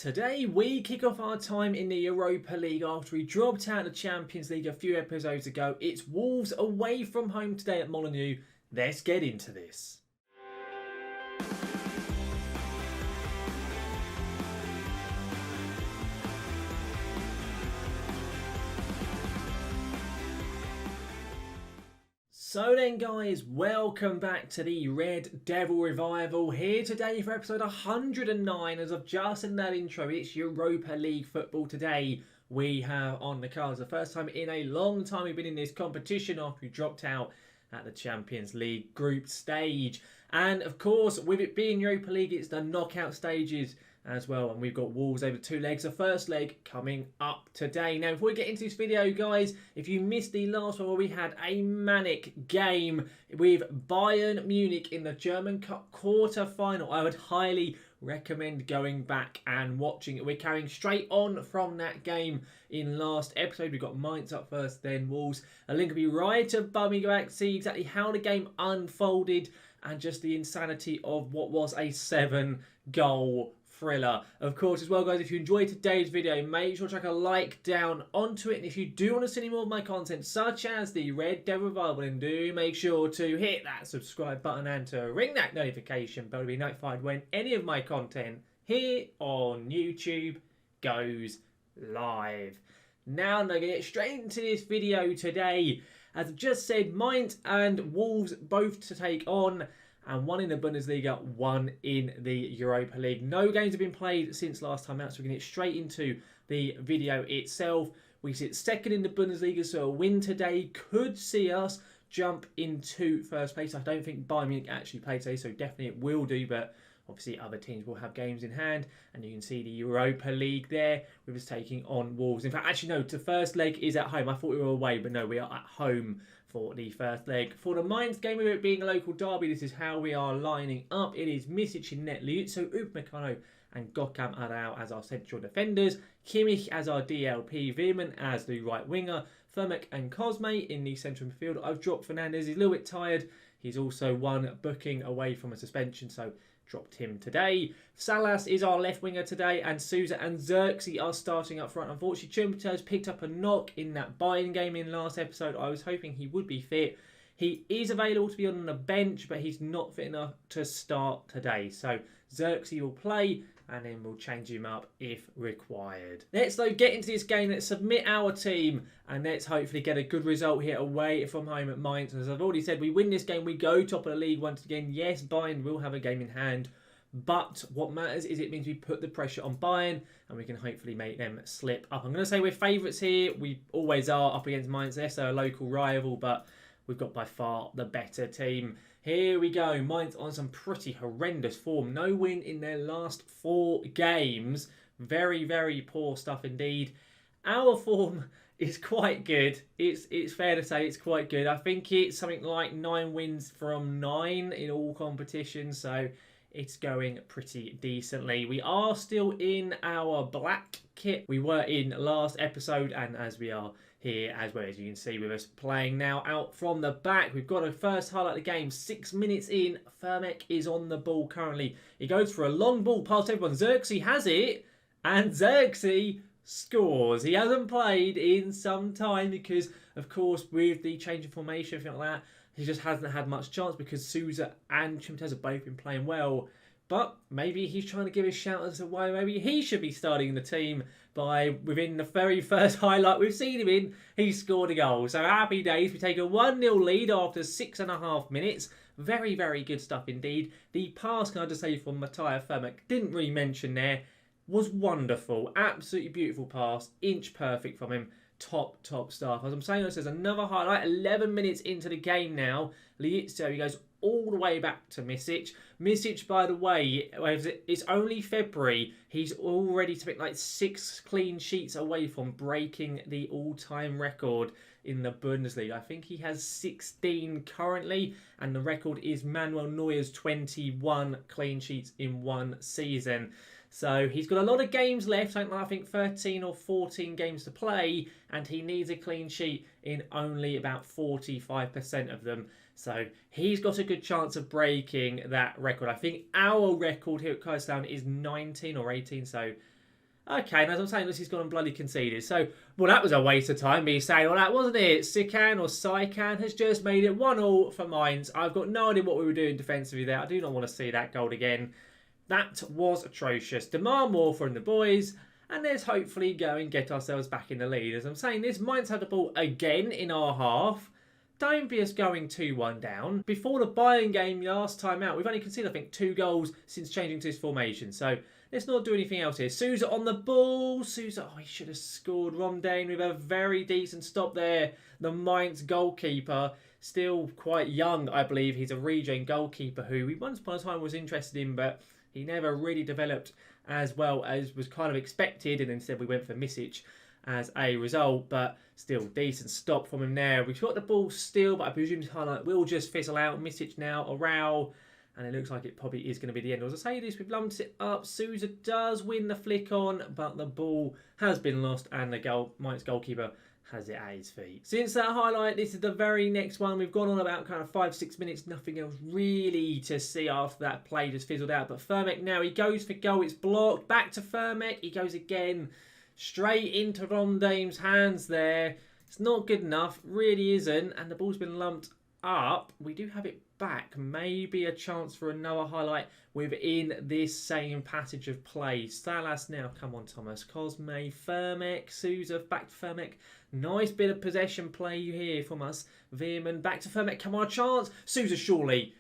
Today we kick off our time in the Europa League after we dropped out of the Champions League a few episodes ago. It's Wolves away from home today at Molineux. Let's get into this. So then guys, welcome back to the Red Devil Revival, here today for episode 109. As I've just in that intro, it's Europa League football today. We have on the cards the first time in a long time we've been in this competition after we dropped out at the Champions League group stage. And of course, with it being Europa League, it's the knockout stages as well, and we've got Wolves over 2 legs. The first leg coming up today. Now, before we get into this video, guys, if you missed the last one where we had a manic game with Bayern Munich in the German Cup quarter-final, I would highly recommend going back and watching it. We're carrying straight on from that game in last episode. We've got Mainz up first, then Wolves. A link will be right above me. Go back, see exactly how the game unfolded and just the insanity of what was a 7-goal thriller. Of course, as well, guys, if you enjoyed today's video, make sure to chuck a like down onto it. And if you do want to see any more of my content, such as the Red Devil Revival, then do make sure to hit that subscribe button and to ring that notification bell to be notified when any of my content here on YouTube goes live. Now I'm going to get straight into this video today. As I've just said, Mainz and Wolves both to take on, and one in the Bundesliga, one in the Europa League. No games have been played since last time out, so we're going to get straight into the video itself. We sit second in the Bundesliga, so a win today could see us jump into first place. I don't think Bayern Munich actually played today, so definitely it will do, but obviously other teams will have games in hand, and you can see the Europa League there with us taking on Wolves. In fact, actually no, the first leg is at home. I thought we were away, but no, we are at home for the first leg. For the Mainz game, with it being a local derby, this is how we are lining up. It is Misic in net, Liuzzo, Upamecano and Gokam Arau as our central defenders, Kimmich as our DLP, Veerman as the right winger, Vermek and Cosme in the central midfield. I've dropped Fernandez, he's a little bit tired. He's also one booking away from a suspension, so dropped him today. Salas is our left winger today, and Souza and Xerxes are starting up front. Unfortunately, Chumbuter's picked up a knock in that Bayern game in last episode. I was hoping he would be fit. He is available to be on the bench, but he's not fit enough to start today. So Xerxes will play, and then we'll change him up if required. Let's though get into this game. Let's submit our team, and let's hopefully get a good result here away from home at Mainz. As I've already said, we win this game, we go top of the league once again. Yes, Bayern will have a game in hand, but what matters is it means we put the pressure on Bayern, and we can hopefully make them slip up. I'm going to say we're favourites here. We always are up against Mainz. They're so a local rival, but we've got by far the better team. Here we go. Mainz on some pretty horrendous form. No win in their last 4 games. Very, very poor stuff indeed. Our form is quite good. It's fair to say it's quite good. I think it's something like 9 wins from 9 in all competitions. So it's going pretty decently. We are still in our black kit. We were in last episode, and as we are here as well, as you can see with us playing now out from the back. We've got a first highlight of the game. 6 minutes in, Vermek is on the ball currently. He goes for a long ball past everyone. Xerxes has it, and Xerxes scores. He hasn't played in some time because, of course, with the change of formation, everything like that, he just hasn't had much chance because Souza and Chumbuter have both been playing well. But maybe he's trying to give a shout as to why maybe he should be starting the team by, within the very first highlight we've seen him in, he scored a goal. So happy days. We take a 1-0 lead after 6.5 minutes. Very, very good stuff indeed. The pass, can I just say, from Matthias Vermek, didn't really mention there, was wonderful. Absolutely beautiful pass. Inch perfect from him. Top stuff. As I'm saying, this is another highlight. 11 minutes into the game now. Liuzzo, he goes all the way back to Misic. Misic, by the way, it's only February. He's already to like 6 clean sheets away from breaking the all-time record in the Bundesliga. I think he has 16 currently, and the record is Manuel Neuer's 21 clean sheets in 1 season. So he's got a lot of games left, I think 13 or 14 games to play, and he needs a clean sheet in only about 45% of them. So he's got a good chance of breaking that record. I think our record here at Kaiserslautern is 19 or 18, so Okay, and as I'm saying this, he's gone and bloody conceded. So, well, that was a waste of time, me saying all that, wasn't it? Sikan has just made it 1-1 for Mainz. I've got no idea what we were doing defensively there. I do not want to see that goal again. That was atrocious. Demand more from the boys, and let's hopefully go and get ourselves back in the lead. As I'm saying this, Mainz had the ball again in our half. Don't be us going 2-1 down. Before the Bayern game last time out, we've only conceded, I think, 2 goals since changing to this formation. So let's not do anything else here. Sousa on the ball. Sousa, oh, he should have scored. Romdane with a very decent stop there. The Mainz goalkeeper, still quite young, I believe. He's a regen goalkeeper who we once upon a time was interested in, but he never really developed as well as was kind of expected, and instead we went for Misic as a result, but still decent stop from him there. We've got the ball still, but I presume this highlight will just fizzle out. Misic now, a row, and it looks like it probably is going to be the end. As I say this, we've lumped it up. Sousa does win the flick on, but the ball has been lost, and the Mainz goalkeeper has it at his feet. Since that highlight, this is the very next one. We've gone on about kind of 5-6 minutes. Nothing else really to see after that play just fizzled out. But Firmek now, he goes for goal. It's blocked. Back to Firmek. He goes again. Straight into Rondame's hands there. It's not good enough. Really isn't. And the ball's been lumped up. We do have it back. Maybe a chance for another highlight within this same passage of play. Salas now. Come on, Thomas. Cosme, Firmek, Sousa. Back to Firmek. Nice bit of possession play here from us. Veerman back to Firmek. Come on, a chance. Sousa surely.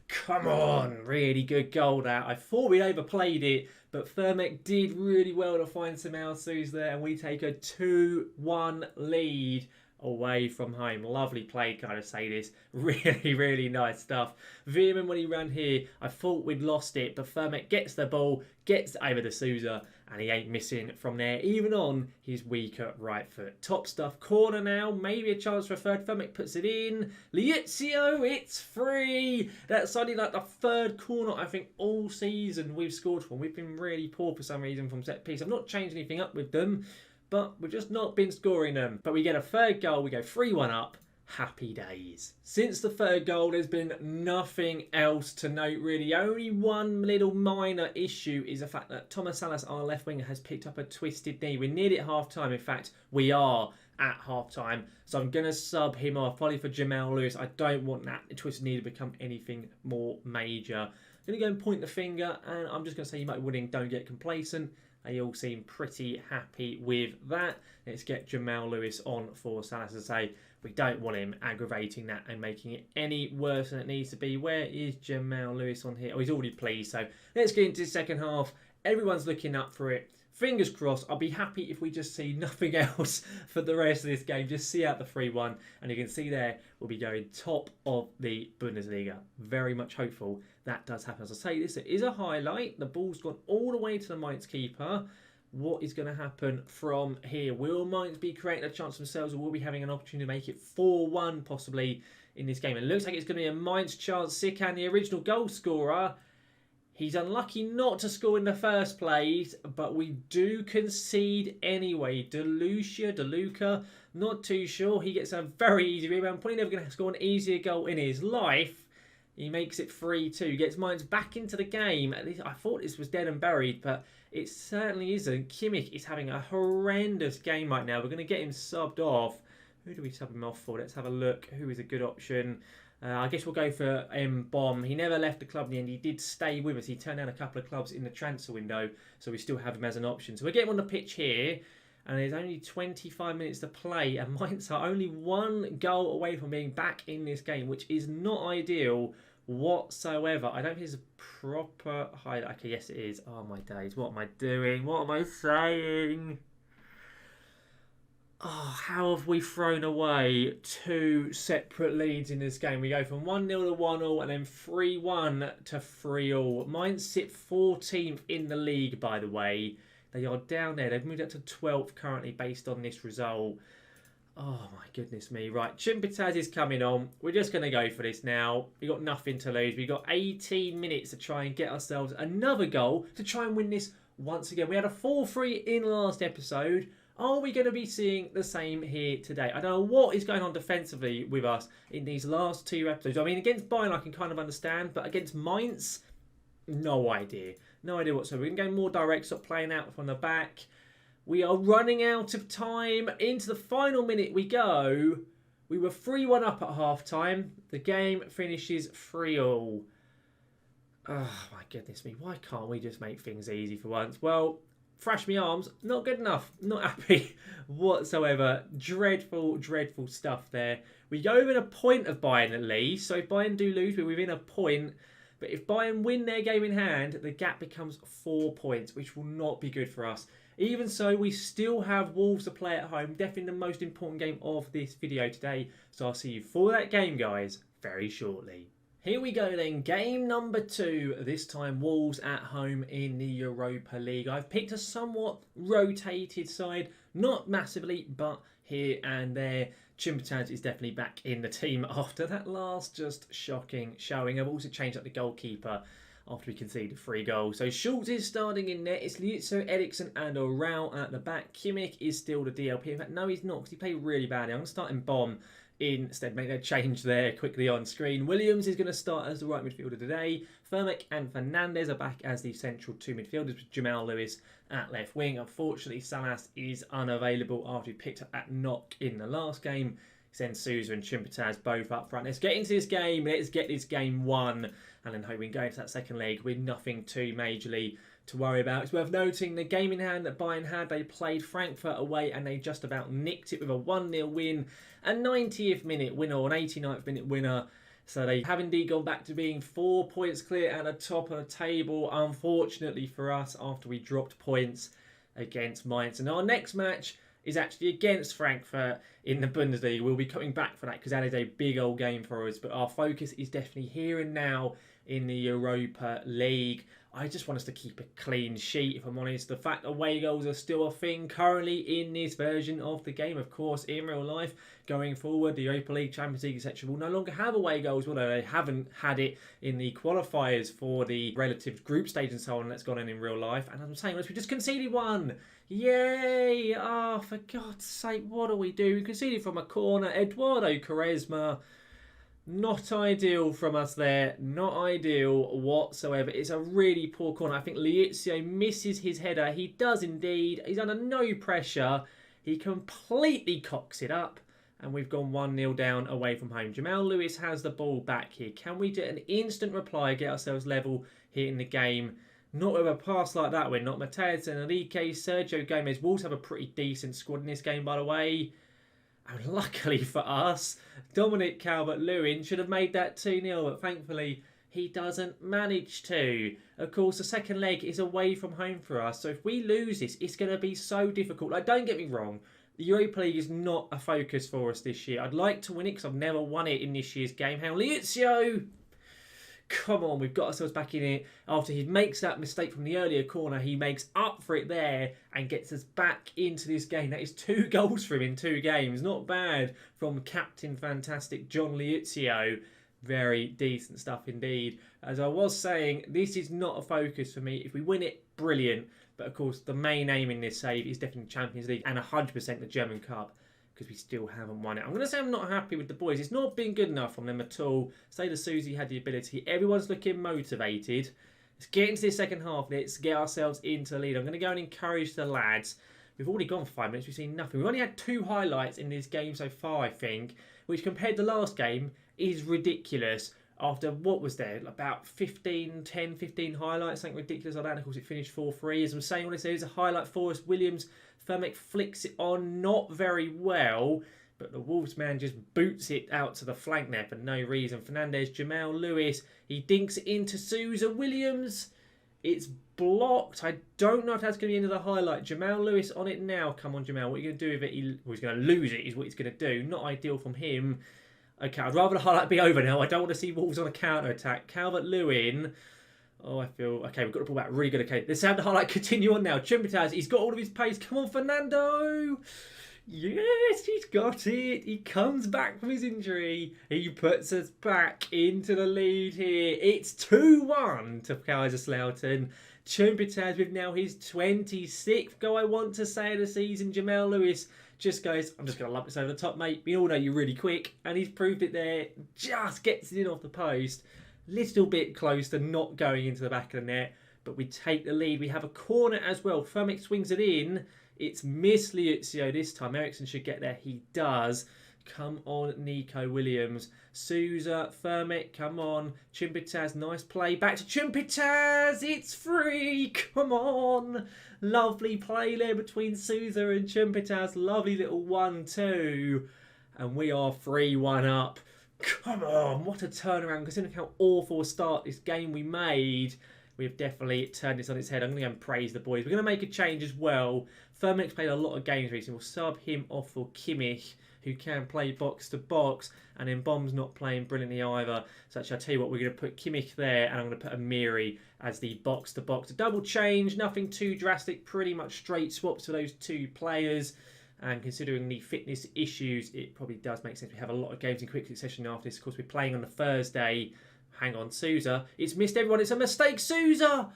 Come on. Really good goal there. I thought we overplayed it, but Firmek did really well to find some Sousa there, and we take a 2-1 lead away from home. Lovely play, can I just say this? Really, really nice stuff. Veerman, when he ran here, I thought we'd lost it, but Firmek gets the ball, gets over to Sousa, and he ain't missing from there, even on his weaker right foot. Top stuff. Corner now. Maybe a chance for a third. Firmek puts it in. Liezio, it's free. That's only like the third corner, I think, all season we've scored from. We've been really poor for some reason from set piece. I've not changed anything up with them, but we've just not been scoring them. But we get a third goal. We go 3-1 up. Happy days. Since the third goal, there's been nothing else to note, really. Only one little minor issue is the fact that Thomas Salas, our left winger, has picked up a twisted knee. We're nearly at half-time. In fact, we are at half-time. So I'm going to sub him off, probably for Jamal Lewis. I don't want that twisted knee to become anything more major. I'm going to go and point the finger, and I'm just going to say you might be winning. Don't get complacent. They all seem pretty happy with that. Let's get Jamal Lewis on for Salas to say we don't want him aggravating that and making it any worse than it needs to be. Where is Jamal Lewis on here? Oh, he's already pleased. So let's get into the second half. Everyone's looking up for it. Fingers crossed. I'll be happy if we just see nothing else for the rest of this game. Just see out the 3-1. And you can see there, we'll be going top of the Bundesliga. Very much hopeful that does happen. As I say this, it is a highlight. The ball's gone all the way to the Mainz keeper. What is going to happen from here? Will Mainz be creating a chance themselves, or will we be having an opportunity to make it 4-1 possibly in this game? It looks like it's going to be a Mainz chance. Sikan, the original goal scorer. He's unlucky not to score in the first place, but we do concede anyway. DeLuca, not too sure. He gets a very easy rebound. Probably never going to score an easier goal in his life. He makes it 3-2. Gets Mainz back into the game. At least I thought this was dead and buried, but it certainly isn't. Kimmich is having a horrendous game right now. We're going to get him subbed off. Who do we sub him off for? Let's have a look. Who is a good option? I guess we'll go for Bomb. He never left the club in the end. He did stay with us. He turned down a couple of clubs in the transfer window, so we still have him as an option. So we're getting on the pitch here, and there's only 25 minutes to play, and Mainz are only one goal away from being back in this game, which is not ideal whatsoever. I don't think it's a proper highlight. Okay, yes it is. Oh my days, what am I doing? What am I saying? Oh, how have we thrown away two separate leads in this game? We go from 1-0 to 1-0 and then 3-1 to 3-3. Mainz sit 14th in the league, by the way. They are down there. They've moved up to 12th currently based on this result. Oh, my goodness me. Right, Chimpitaz is coming on. We're just going to go for this now. We've got nothing to lose. We've got 18 minutes to try and get ourselves another goal to try and win this once again. We had a 4-3 in last episode. Are we going to be seeing the same here today? I don't know what is going on defensively with us in these last two episodes. I mean, against Bayern, I can kind of understand, but against Mainz, no idea. No idea whatsoever. We're going to go more direct, stop playing out from the back. We are running out of time. Into the final minute we go. We were 3-1 up at half-time. The game finishes 3-3. Oh, my goodness me. Why can't we just make things easy for once? Well, thrash me arms. Not good enough. Not happy whatsoever. Dreadful, dreadful stuff there. We go within a point of Bayern at least. So if Bayern do lose, we're within a point. But if Bayern win their game in hand, the gap becomes 4 points, which will not be good for us. Even so, we still have Wolves to play at home. Definitely the most important game of this video today. So I'll see you for that game, guys, very shortly. Here we go then, game number 2, this time Wolves at home in the Europa League. I've picked a somewhat rotated side, not massively, but here and there. Chimbataz is definitely back in the team after that last just shocking showing. I've also changed up the goalkeeper after we conceded 3 goals. So Schultz is starting in net. It's Liuzzo, Eriksen and Orao at the back. Kimmich is still the DLP. In fact, no, he's not because he played really badly. I'm going to start in Bomb instead. Make that change there quickly on screen. Williams is going to start as the right midfielder today. Firmic and Fernandes are back as the central 2 midfielders with Jamal Lewis at left wing. Unfortunately, Salas is unavailable after he picked up that knock in the last game. Send Sousa and Chimbataz both up front. Let's get into this game. Let's get this game won. And then hope we can go into that second leg with nothing too majorly to worry about. It's worth noting the game in hand that Bayern had. They played Frankfurt away and they just about nicked it with a 1-0 win. A 90th minute winner or an 89th minute winner. So they have indeed gone back to being 4 points clear at the top of the table. Unfortunately for us, after we dropped points against Mainz. And our next match is actually against Frankfurt in the Bundesliga. We'll be coming back for that because that is a big old game for us. But our focus is definitely here and now in the Europa League. I just want us to keep a clean sheet, if I'm honest. The fact that away goals are still a thing currently in this version of the game. Of course, in real life, going forward, the Europa League, Champions League, etc. will no longer have away goals, although they haven't had it in the qualifiers for the relative group stage and so on that's gone in real life. And as I'm saying, we just conceded 1. Yay! Oh, for God's sake, what do we do? We conceded from a corner. Eduardo Quaresma. Not ideal from us there. Not ideal whatsoever. It's a really poor corner. I think Liuzzo misses his header. He does indeed. He's under no pressure. He completely cocks it up. And we've gone 1-0 down away from home. Jamal Lewis has the ball back here. Can we get an instant reply, get ourselves level here in the game? Not with a pass like that. We're not Mateus and Enrique, Sergio Gomez. Wolves have a pretty decent squad in this game, by the way. And luckily for us, Dominic Calvert-Lewin should have made that 2-0, but thankfully he doesn't manage to. Of course, the second leg is away from home for us, so if we lose this, it's going to be so difficult. Like, don't get me wrong, the Europa League is not a focus for us this year. I'd like to win it because I've never won it in this year's game. How Liuzzo! Come on, we've got ourselves back in it. After he makes that mistake from the earlier corner, he makes up for it there and gets us back into this game. That is 2 goals for him in 2 games. Not bad from Captain Fantastic John Liuzzo. Very decent stuff indeed. As I was saying, this is not a focus for me. If we win it, brilliant. But of course, the main aim in this save is definitely Champions League and 100% the German Cup, because we still haven't won it. I'm going to say I'm not happy with the boys. It's not been good enough from them at all. Say the Susie had the ability. Everyone's looking motivated. Let's get into this second half. Let's get ourselves into the lead. I'm going to go and encourage the lads. We've already gone for 5 minutes. We've seen nothing. We've only had 2 highlights in this game so far, I think, which compared to the last game is ridiculous. After, what was there, about 10, 15 highlights, something ridiculous like that. And of course, it finished 4-3. As I'm saying, all this is a highlight for us. Williams, Firmic flicks it on, not very well, but the Wolves man just boots it out to the flank there for no reason. Fernandes, Jamal Lewis, he dinks it into Sousa. Williams, it's blocked. I don't know if that's going to be the end of the highlight. Jamal Lewis on it now. Come on, Jamal, what are you going to do with it? He's going to lose it, is what he's going to do. Not ideal from him. Okay, I'd rather the highlight be over now. I don't want to see Wolves on a counter-attack. Calvert-Lewin. Oh, I feel... Okay, we've got to pull back really good. Okay, let's have the highlight continue on now. Chimbataz, he's got all of his pace. Come on, Fernando. Yes, he's got it. He comes back from his injury. He puts us back into the lead here. It's 2-1 to Kaiserslautern. Chimbataz with now his 26th goal, I want to say, of the season. Jamal Lewis just goes, I'm just going to lump this over the top, mate. We all know you're really quick. And he's proved it there. Just gets it in off the post. Little bit close to not going into the back of the net. but we take the lead. We have a corner as well. Firmix swings it in. It's Miss Liuzio this time. Ericsson should get there. He does. Come on, Nico Williams. Souza, Firmix, come on. Chimpitaz, nice play. Back to Chimpitaz. It's free. Come on. Lovely play there between Souza and Chimpitaz. Lovely little 1-2. And we are 3-1 up. Come on. What a turnaround. Considering how awful a start this game we made. We've definitely turned this on its head. I'm going to go and praise the boys. We're going to make a change as well. Firmix played a lot of games recently. We'll sub him off for Kimmich, who can play box to box, and then Bomb's not playing brilliantly either. So actually, I'll tell you what, we're going to put Kimmich there, and I'm going to put Amiri as the box to box. A double change, nothing too drastic, pretty much straight swaps for those two players. And considering the fitness issues, it probably does make sense. We have a lot of games in quick succession after this. Of course, we're playing on the Thursday. Hang on, Souza. It's missed everyone. It's a mistake, Souza!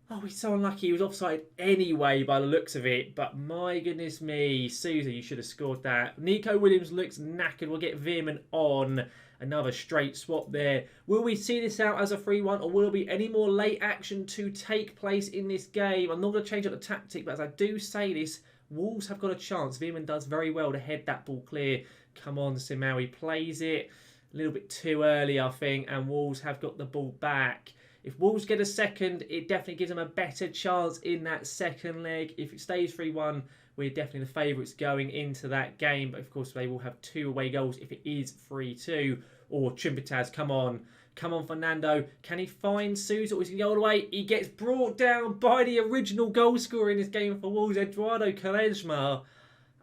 Oh, he's so unlucky. He was offside anyway by the looks of it. But my goodness me. Souza, you should have scored that. Nico Williams looks knackered. We'll get Veerman on. Another straight swap there. Will we see this out as a 3-1, or will there be any more late action to take place in this game? I'm not going to change up the tactic, but as I do say this, Wolves have got a chance. Veerman does very well to head that ball clear. Come on, Simawi plays it. A little bit too early, I think, and Wolves have got the ball back. If Wolves get a second, it definitely gives them a better chance in that second leg. If it stays 3-1, we're definitely the favourites going into that game. But, of course, they will have 2 away goals if it is 3-2. Or Chimpitaz, come on. Come on, Fernando. Can he find Souza, or is he going to go all the way? He gets brought down by the original goal scorer in this game for Wolves, Eduardo Quaresma.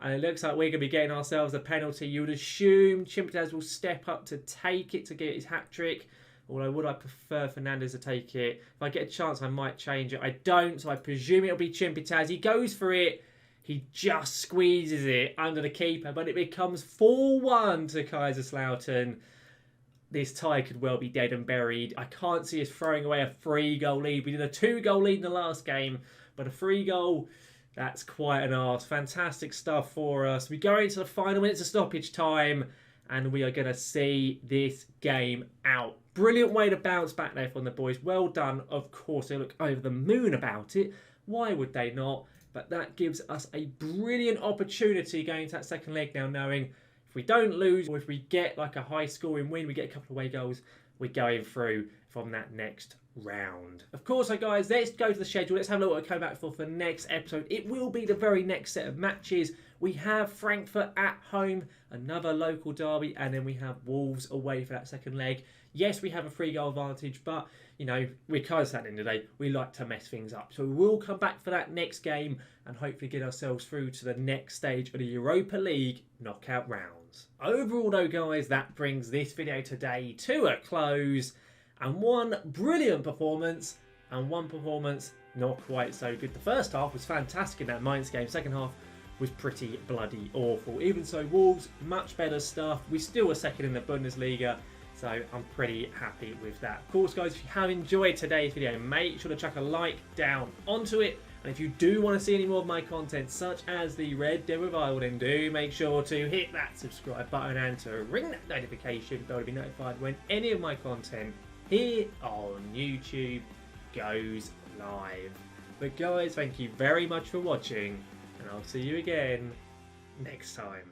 And it looks like we're going to be getting ourselves a penalty. You would assume Chimpitaz will step up to take it to get his hat-trick. Although, would I prefer Fernandez to take it? If I get a chance, I might change it. I don't, so I presume it'll be Chimpitaz. He goes for it. He just squeezes it under the keeper, but it becomes 4-1 to Kaiserslautern. This tie could well be dead and buried. I can't see us throwing away a 3-goal lead. We did a 2-goal lead in the last game, but a 3-goal, that's quite an arse. Fantastic stuff for us. We go into the final minutes of stoppage time, and we are going to see this game out. Brilliant way to bounce back there from the boys. Well done. Of course, they look over the moon about it. Why would they not? But that gives us a brilliant opportunity going into that second leg now, knowing if we don't lose, or if we get like a high-scoring win, we get a couple of away goals, we're going through from that next round. Of course, so guys, let's go to the schedule. Let's have a look what we're coming back for the next episode. It will be the very next set of matches. We have Frankfurt at home, another local derby, and then we have Wolves away for that second leg. Yes, we have a 3-goal advantage, but, you know, we're kind of at the end of the day, we like to mess things up. So we will come back for that next game and hopefully get ourselves through to the next stage of the Europa League knockout rounds. Overall, though, guys, that brings this video today to a close. And one brilliant performance, and one performance not quite so good. The first half was fantastic in that Mainz game. Second half was pretty bloody awful. Even so, Wolves, much better stuff. We still were second in the Bundesliga, so I'm pretty happy with that. Of course, guys, if you have enjoyed today's video, make sure to chuck a like down onto it. And if you do want to see any more of my content, such as the Red Dead Revival, then do make sure to hit that subscribe button and to ring that notification bell to be notified when any of my content here on YouTube goes live. But guys, thank you very much for watching, and I'll see you again next time.